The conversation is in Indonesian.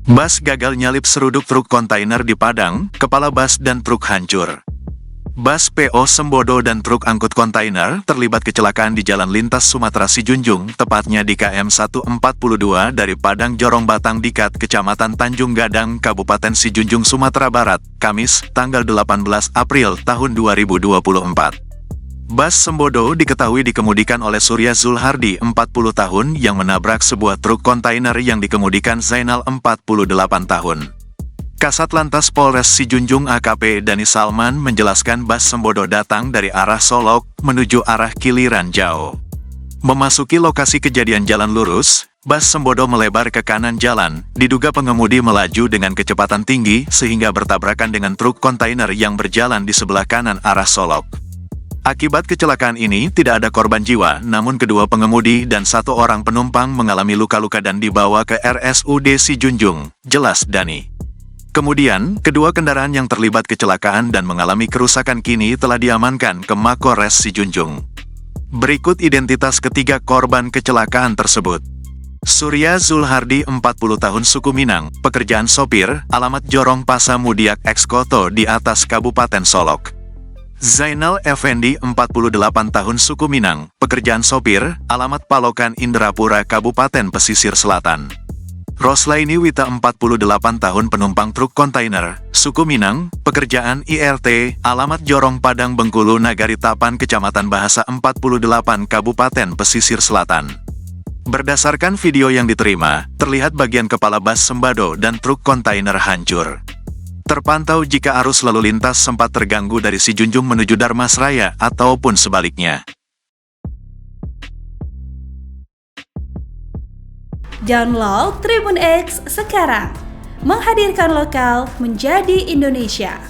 Bas gagal nyalip seruduk truk kontainer di Padang, kepala bas dan truk hancur. Bas PO Sembodo dan truk angkut kontainer terlibat kecelakaan di Jalan Lintas Sumatera Sijunjung, tepatnya di KM 142 dari Padang Jorong Batang Dikat, Kecamatan Tanjung Gadang, Kabupaten Sijunjung, Sumatera Barat, Kamis, tanggal 18 April tahun 2024. Bas Sembodo diketahui dikemudikan oleh Surya Zulhardi, 40 tahun, yang menabrak sebuah truk kontainer yang dikemudikan Zainal, 48 tahun. Kasat Lantas Polres Sijunjung AKP Dani Salman menjelaskan bas Sembodo datang dari arah Solok menuju arah Kiliran Jauh. Memasuki lokasi kejadian jalan lurus, bas Sembodo melebar ke kanan jalan, diduga pengemudi melaju dengan kecepatan tinggi sehingga bertabrakan dengan truk kontainer yang berjalan di sebelah kanan arah Solok. Akibat kecelakaan ini tidak ada korban jiwa, namun kedua pengemudi dan satu orang penumpang mengalami luka-luka dan dibawa ke RSUD Sijunjung, jelas Dani. Kemudian, kedua kendaraan yang terlibat kecelakaan dan mengalami kerusakan kini telah diamankan ke Mapolres Sijunjung. Berikut identitas ketiga korban kecelakaan tersebut. Surya Zulhardi, 40 tahun, suku Minang, pekerjaan sopir, alamat Jorong Pasamudiak Ekskoto di atas Kabupaten Solok. Zainal Effendi, 48 tahun, suku Minang, pekerjaan sopir, alamat Palokan Indrapura, Kabupaten Pesisir Selatan. Roslaini Wita, 48 tahun, penumpang truk kontainer, suku Minang, pekerjaan IRT, alamat Jorong Padang Bengkulu Nagari Tapan, Kecamatan Bahasa 48, Kabupaten Pesisir Selatan. Berdasarkan video yang diterima, terlihat bagian kepala bas Sembodo dan truk kontainer hancur. Terpantau jika arus lalu lintas sempat terganggu dari Sijunjung menuju Darmasraya ataupun sebaliknya. Download Tribun X sekarang, menghadirkan lokal menjadi Indonesia.